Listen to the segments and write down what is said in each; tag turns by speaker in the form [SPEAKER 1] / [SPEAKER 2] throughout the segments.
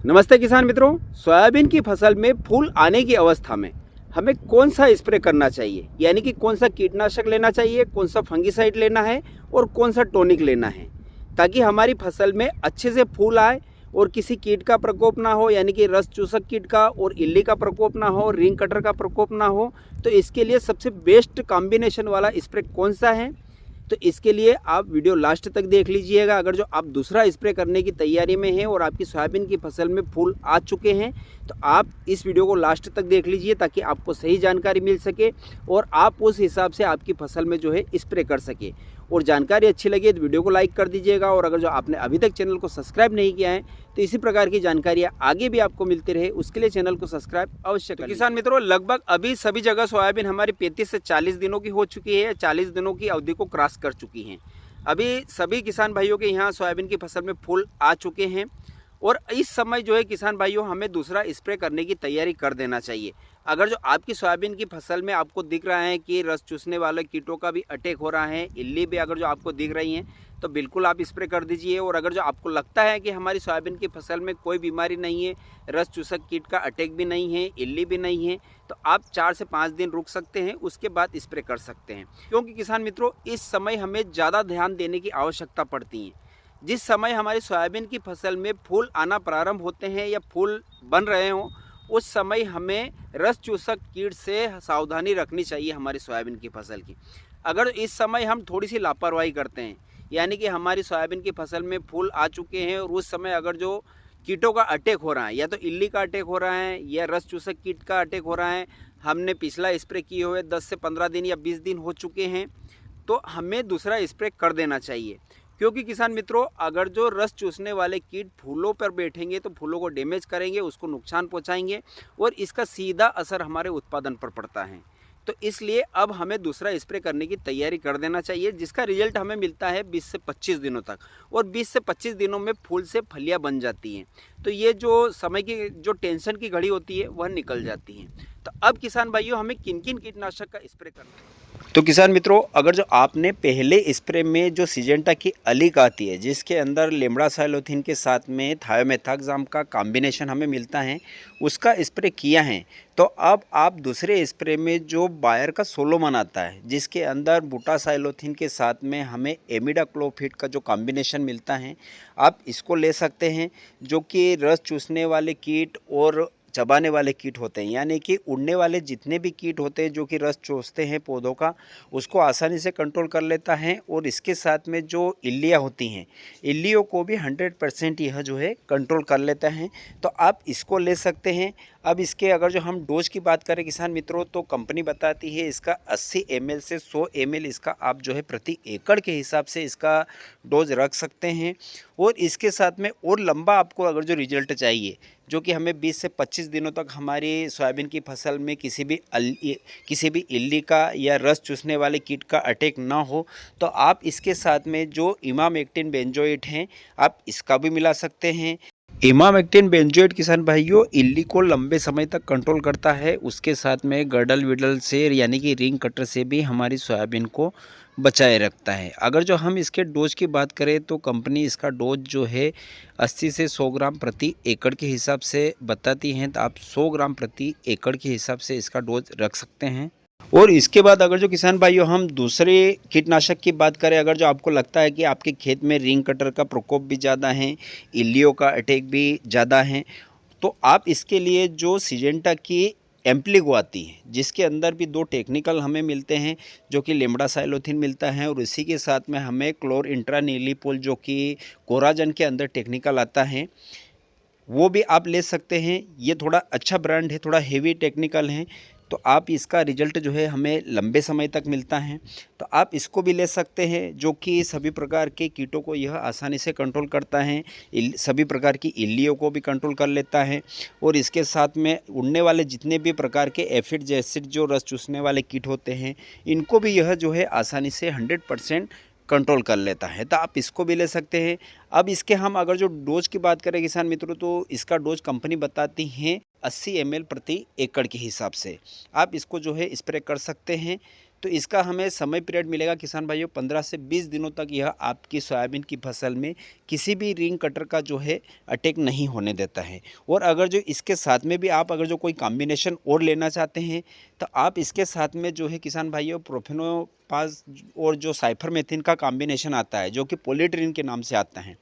[SPEAKER 1] नमस्ते किसान मित्रों, सोयाबीन की फसल में फूल आने की अवस्था में हमें कौन सा स्प्रे करना चाहिए, यानी कि कौन सा कीटनाशक लेना चाहिए, कौन सा फंगिसाइड लेना है और कौन सा टॉनिक लेना है, ताकि हमारी फसल में अच्छे से फूल आए और किसी कीट का प्रकोप ना हो, यानी कि रस चूसक कीट का और इल्ली का प्रकोप ना हो, रिंग कटर का प्रकोप ना हो। तो इसके लिए सबसे बेस्ट कॉम्बिनेशन वाला स्प्रे कौन सा है, तो इसके लिए आप वीडियो लास्ट तक देख लीजिएगा। अगर जो आप दूसरा स्प्रे करने की तैयारी में हैं और आपकी सोयाबीन की फसल में फूल आ चुके हैं, तो आप इस वीडियो को लास्ट तक देख लीजिए ताकि आपको सही जानकारी मिल सके और आप उस हिसाब से आपकी फसल में जो है स्प्रे कर सके। और जानकारी अच्छी लगे तो वीडियो को लाइक कर दीजिएगा, और अगर जो आपने अभी तक चैनल को सब्सक्राइब नहीं किया है तो इसी प्रकार की जानकारियाँ आगे भी आपको मिलती रहे, उसके लिए चैनल को सब्सक्राइब अवश्य करें। किसान मित्रों, लगभग अभी सभी जगह सोयाबीन हमारी 35 से 40 दिनों की हो चुकी है, 40 दिनों की अवधि को क्रॉस कर चुकी हैं। अभी सभी किसान भाइयों के यहाँ सोयाबीन की फसल में फूल आ चुके हैं और इस समय जो है किसान भाइयों हमें दूसरा स्प्रे करने की तैयारी कर देना चाहिए। अगर जो आपकी सोयाबीन की फसल में आपको दिख रहा है कि रस चूसने वाले कीटों का भी अटैक हो रहा है, इल्ली भी अगर जो आपको दिख रही हैं, तो बिल्कुल आप स्प्रे कर दीजिए। और अगर जो आपको लगता है कि हमारी सोयाबीन की फसल में कोई बीमारी नहीं है, रस चूसक कीट का अटैक भी नहीं है, इल्ली भी नहीं है, तो आप 4 से 5 दिन रुक सकते हैं, उसके बाद स्प्रे कर सकते हैं। क्योंकि किसान मित्रों, इस समय हमें ज़्यादा ध्यान देने की आवश्यकता पड़ती है। जिस समय हमारी सोयाबीन की फसल में फूल आना प्रारंभ होते हैं या फूल बन रहे हों, उस समय हमें रस चूसक कीट से सावधानी रखनी चाहिए हमारी सोयाबीन की फसल की। अगर इस समय हम थोड़ी सी लापरवाही करते हैं, यानी कि हमारी सोयाबीन की फसल में फूल आ चुके हैं और उस समय अगर जो कीटों का अटैक हो रहा है, या तो इल्ली का अटैक हो रहा है या रस चूसक कीट का अटैक हो रहा है, हमने पिछला स्प्रे किए हुए 10 से 15 दिन या 20 दिन हो चुके हैं, तो हमें दूसरा स्प्रे कर देना चाहिए। क्योंकि किसान मित्रों, अगर जो रस चूसने वाले कीट फूलों पर बैठेंगे तो फूलों को डैमेज करेंगे, उसको नुकसान पहुंचाएंगे और इसका सीधा असर हमारे उत्पादन पर पड़ता है। तो इसलिए अब हमें दूसरा स्प्रे करने की तैयारी कर देना चाहिए, जिसका रिजल्ट हमें मिलता है 20 से 25 दिनों तक, और 20 से 25 दिनों में फूल से फलियां बन जाती हैं। तो ये जो समय की जो टेंशन की घड़ी होती है वह निकल जाती है। तो अब किसान भाइयों, हमें किन किन कीटनाशक का स्प्रे करना है? तो किसान मित्रों, अगर जो आपने पहले स्प्रे में जो सिजेंटा की अलीक आती है, जिसके अंदर लेम्डासाइलोथीन के साथ में थायोमेथाक्साम का कॉम्बिनेशन हमें मिलता है, उसका स्प्रे किया है, तो अब आप दूसरे स्प्रे में जो बायर का सोलोमन आता है, जिसके अंदर बुटासाइलोथीन के साथ में हमें एमिडाक्लोपिड का जो कॉम्बिनेशन मिलता है, आप इसको ले सकते हैं। जो कि रस चूसने वाले कीट और चबाने वाले कीट होते हैं, यानी कि उड़ने वाले जितने भी कीट होते हैं जो कि रस चूसते हैं पौधों का, उसको आसानी से कंट्रोल कर लेता है। और इसके साथ में जो इल्लियाँ होती हैं, इल्लियों को भी 100% यह जो है कंट्रोल कर लेता है। तो आप इसको ले सकते हैं। अब इसके अगर जो हम डोज की बात करें किसान मित्रों, तो कंपनी बताती है इसका 80 ml से 100 ml इसका आप जो है प्रति एकड़ के हिसाब से इसका डोज रख सकते हैं। और इसके साथ में और लंबा आपको अगर जो रिजल्ट चाहिए, जो कि हमें 20 से 25 दिनों तक हमारी सोयाबीन की फसल में किसी भी इल्ली का या रस चूसने वाले कीट का अटैक ना हो, तो आप इसके साथ में जो इमामेक्टिन बेंजोएट हैं, आप इसका भी मिला सकते हैं। इमामेक्टिन बेंजोएट किसान भाइयों इल्ली को लंबे समय तक कंट्रोल करता है, उसके साथ में गडल विडल से यानी कि रिंग कटर से भी हमारी सोयाबीन को बचाए रखता है। अगर जो हम इसके डोज की बात करें तो कंपनी इसका डोज जो है 80 से 100 ग्राम प्रति एकड़ के हिसाब से बताती हैं, तो आप 100 ग्राम प्रति एकड़ के हिसाब से इसका डोज रख सकते हैं। और इसके बाद अगर जो किसान भाइयों हम दूसरे कीटनाशक की बात करें, अगर जो आपको लगता है कि आपके खेत में रिंग कटर का प्रकोप भी ज़्यादा है, इल्लियों का अटैक भी ज़्यादा है, तो आप इसके लिए जो सिजेंटा की एम्प्लीगो आती है, जिसके अंदर भी 2 टेक्निकल हमें मिलते हैं, जो कि लेम्डासाइलोथीन मिलता है और इसी के साथ में हमें क्लोर इंट्रानीलीपोल जो कि कोराजन के अंदर टेक्निकल आता है, वो भी आप ले सकते हैं। ये थोड़ा अच्छा ब्रांड है, थोड़ा हेवी टेक्निकल है, तो आप इसका रिजल्ट जो है हमें लंबे समय तक मिलता है, तो आप इसको भी ले सकते हैं। जो कि सभी प्रकार के कीटों को यह आसानी से कंट्रोल करता है, सभी प्रकार की इल्लियों को भी कंट्रोल कर लेता है। और इसके साथ में उड़ने वाले जितने भी प्रकार के एफिड जैसे जो रस चूसने वाले कीट होते हैं, इनको भी यह जो है आसानी से 100% कंट्रोल कर लेता है, तो आप इसको भी ले सकते हैं। अब इसके हम अगर जो डोज की बात करें किसान मित्रों, तो इसका डोज कंपनी बताती हैं 80 ml प्रति एकड़ के हिसाब से आप इसको जो है स्प्रे कर सकते हैं। तो तो इसका हमें समय पीरियड मिलेगा किसान भाइयों 15 से 20 दिनों तक। यह आपकी सोयाबीन की फसल में किसी भी रिंग कटर का जो है अटैक नहीं होने देता है। और अगर जो इसके साथ में भी आप अगर जो कोई कॉम्बिनेशन और लेना चाहते हैं तो आप इसके साथ में जो है किसान भाइयों प्रोफेनोपाज और जो साइफरमेथ्रिन का कॉम्बिनेशन आता है जो कि पॉलीट्रिन के नाम से आता है,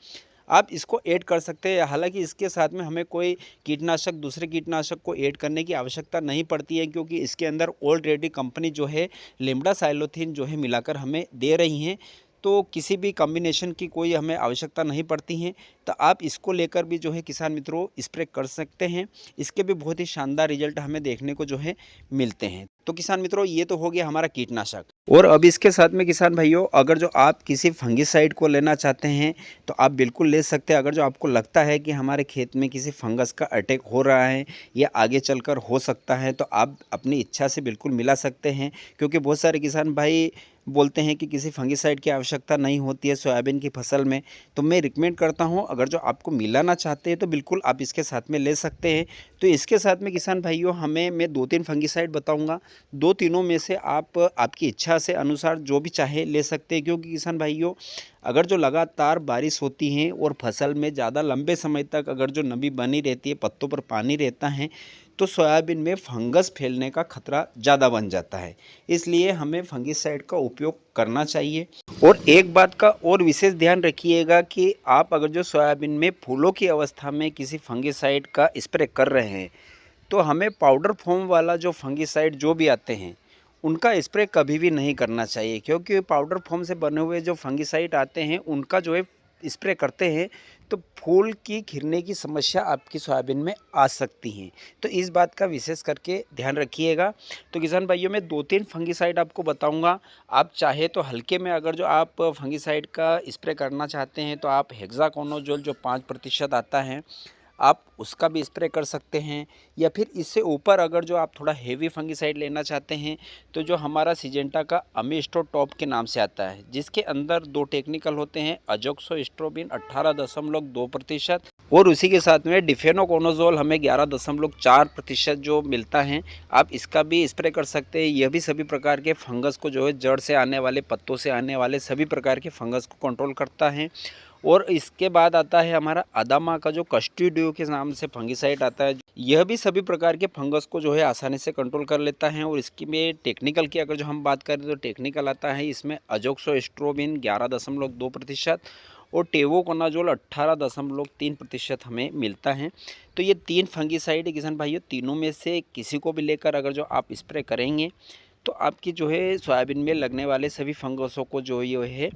[SPEAKER 1] आप इसको ऐड कर सकते हैं। हालांकि इसके साथ में हमें कोई कीटनाशक दूसरे कीटनाशक को ऐड करने की आवश्यकता नहीं पड़ती है, क्योंकि इसके अंदर ऑलरेडी कंपनी जो है लेम्डासाइलोथेन जो है मिलाकर हमें दे रही हैं। तो किसी भी कॉम्बिनेशन की कोई हमें आवश्यकता नहीं पड़ती है। तो आप इसको लेकर भी जो है किसान मित्रों स्प्रे कर सकते हैं। इसके भी बहुत ही शानदार रिजल्ट हमें देखने को जो है मिलते हैं। तो किसान मित्रों ये तो हो गया हमारा कीटनाशक। और अब इसके साथ में किसान भाइयों अगर जो आप किसी फंगिसाइड को लेना चाहते हैं तो आप बिल्कुल ले सकते हैं। अगर जो आपको लगता है कि हमारे खेत में किसी फंगस का अटैक हो रहा है या आगे चलकर हो सकता है तो आप अपनी इच्छा से बिल्कुल मिला सकते हैं। क्योंकि बहुत सारे किसान भाई बोलते हैं कि किसी फंगिसाइड की आवश्यकता नहीं होती है सोयाबीन की फसल में। तो मैं रिकमेंड करता हूं अगर जो आपको मिलाना चाहते हैं तो बिल्कुल आप इसके साथ में ले सकते हैं। तो इसके साथ में किसान भाइयों मैं 2-3 फंगिसाइड बताऊंगा। 2-3 में से आप आपकी इच्छा से अनुसार जो भी चाहे ले सकते हैं। क्योंकि किसान भाइयों अगर जो लगातार बारिश होती है और फसल में ज़्यादा लंबे समय तक अगर जो नमी बनी रहती है, पत्तों पर पानी रहता है, तो सोयाबीन में फंगस फैलने का खतरा ज़्यादा बन जाता है। इसलिए हमें फंगिसाइड का उपयोग करना चाहिए। और एक बात का और विशेष ध्यान रखिएगा कि आप अगर जो सोयाबीन में फूलों की अवस्था में किसी फंगिसाइड का स्प्रे कर रहे हैं तो हमें पाउडर फॉर्म वाला जो फंगिसाइड जो भी आते हैं उनका स्प्रे कभी भी नहीं करना चाहिए। क्योंकि पाउडर फॉर्म से बने हुए जो फंगिसाइड आते हैं उनका जो है स्प्रे करते हैं तो फूल की खिलने की समस्या आपकी सोयाबीन में आ सकती हैं। तो इस बात का विशेष करके ध्यान रखिएगा। तो किसान भाइयों मैं 2-3 फंगिसाइड आपको बताऊंगा। आप चाहे तो हल्के में अगर जो आप फंगिसाइड का स्प्रे करना चाहते हैं तो आप हेक्साकोनाजोल जो 5% आता है आप उसका भी स्प्रे कर सकते हैं। या फिर इससे ऊपर अगर जो आप थोड़ा हेवी फंगिसाइड लेना चाहते हैं तो जो हमारा सिजेंटा का अमीस्टो टॉप के नाम से आता है जिसके अंदर 2 टेक्निकल होते हैं, अजोक्सोस्ट्रोबिन 18.2% और उसी के साथ में डिफेनोकोनाजोल हमें 11.4% जो मिलता है, आप इसका भी स्प्रे कर सकते हैं। यह भी सभी प्रकार के फंगस को जो है जड़ से आने वाले, पत्तों से आने वाले सभी प्रकार के फंगस को कंट्रोल करता है। और इसके बाद आता है हमारा अदामा का जो कस्टिडियो के नाम से फंगिसाइड आता है। यह भी सभी प्रकार के फंगस को जो है आसानी से कंट्रोल कर लेता है। और इसकी में टेक्निकल की अगर जो हम बात करें तो टेक्निकल आता है इसमें अजोक्सोस्ट्रोबिन 11.2% और टेवोकोनाजोल 18.3% हमें मिलता है। तो ये 3 फंगिसाइड किसान भाइयों, तीनों में से किसी को भी लेकर अगर जो आप स्प्रे करेंगे तो आपकी जो है सोयाबीन में लगने वाले सभी फंगसों को जो ये है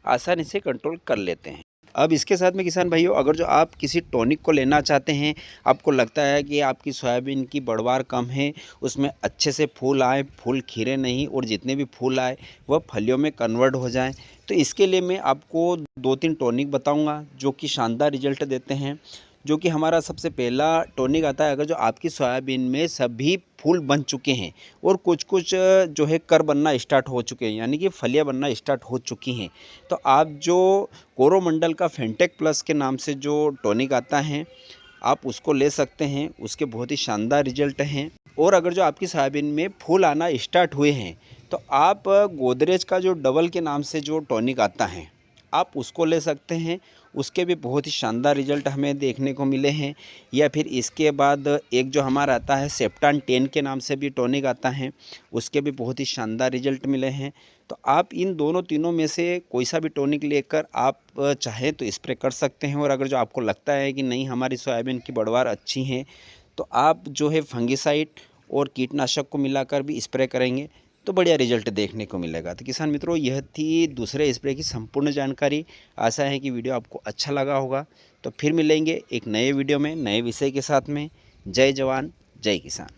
[SPEAKER 1] आसानी से कंट्रोल कर लेते हैं। अब इसके साथ में किसान भाइयों अगर जो आप किसी टॉनिक को लेना चाहते हैं, आपको लगता है कि आपकी सोयाबीन की पैदावार कम है, उसमें अच्छे से फूल आए, फूल खिले नहीं और जितने भी फूल आए वह फलियों में कन्वर्ट हो जाएं, तो इसके लिए मैं आपको 2-3 टॉनिक बताऊंगा जो कि शानदार रिजल्ट देते हैं। जो कि हमारा सबसे पहला टॉनिक आता है अगर जो आपकी सोयाबीन में सभी फूल बन चुके हैं और कुछ कुछ जो है कर बनना स्टार्ट हो चुके हैं, यानी कि फलियां बनना स्टार्ट हो चुकी हैं, तो आप जो कोरोमंडल का फेंटेक प्लस के नाम से जो टॉनिक आता है आप उसको ले सकते हैं। उसके बहुत ही शानदार रिजल्ट हैं। और अगर जो आपकी सोयाबीन में फूल आना स्टार्ट हुए हैं तो आप गोदरेज का जो डबल के नाम से जो टॉनिक आता है आप उसको ले सकते हैं। उसके भी बहुत ही शानदार रिजल्ट हमें देखने को मिले हैं। या फिर इसके बाद एक जो हमारा आता है सेप्टान 10 के नाम से भी टॉनिक आता है, उसके भी बहुत ही शानदार रिजल्ट मिले हैं। तो आप इन दोनों तीनों में से कोई सा भी टॉनिक लेकर आप चाहें तो स्प्रे कर सकते हैं। और अगर जो आपको लगता है कि नहीं हमारी सोयाबीन की पैदावार अच्छी है तो आप जो है फंगिसाइड और कीटनाशक को मिलाकर भी स्प्रे करेंगे तो बढ़िया रिजल्ट देखने को मिलेगा। तो किसान मित्रों यह थी दूसरे स्प्रे की संपूर्ण जानकारी। आशा है कि वीडियो आपको अच्छा लगा होगा। तो फिर मिलेंगे एक नए वीडियो में नए विषय के साथ में। जय जवान जय किसान।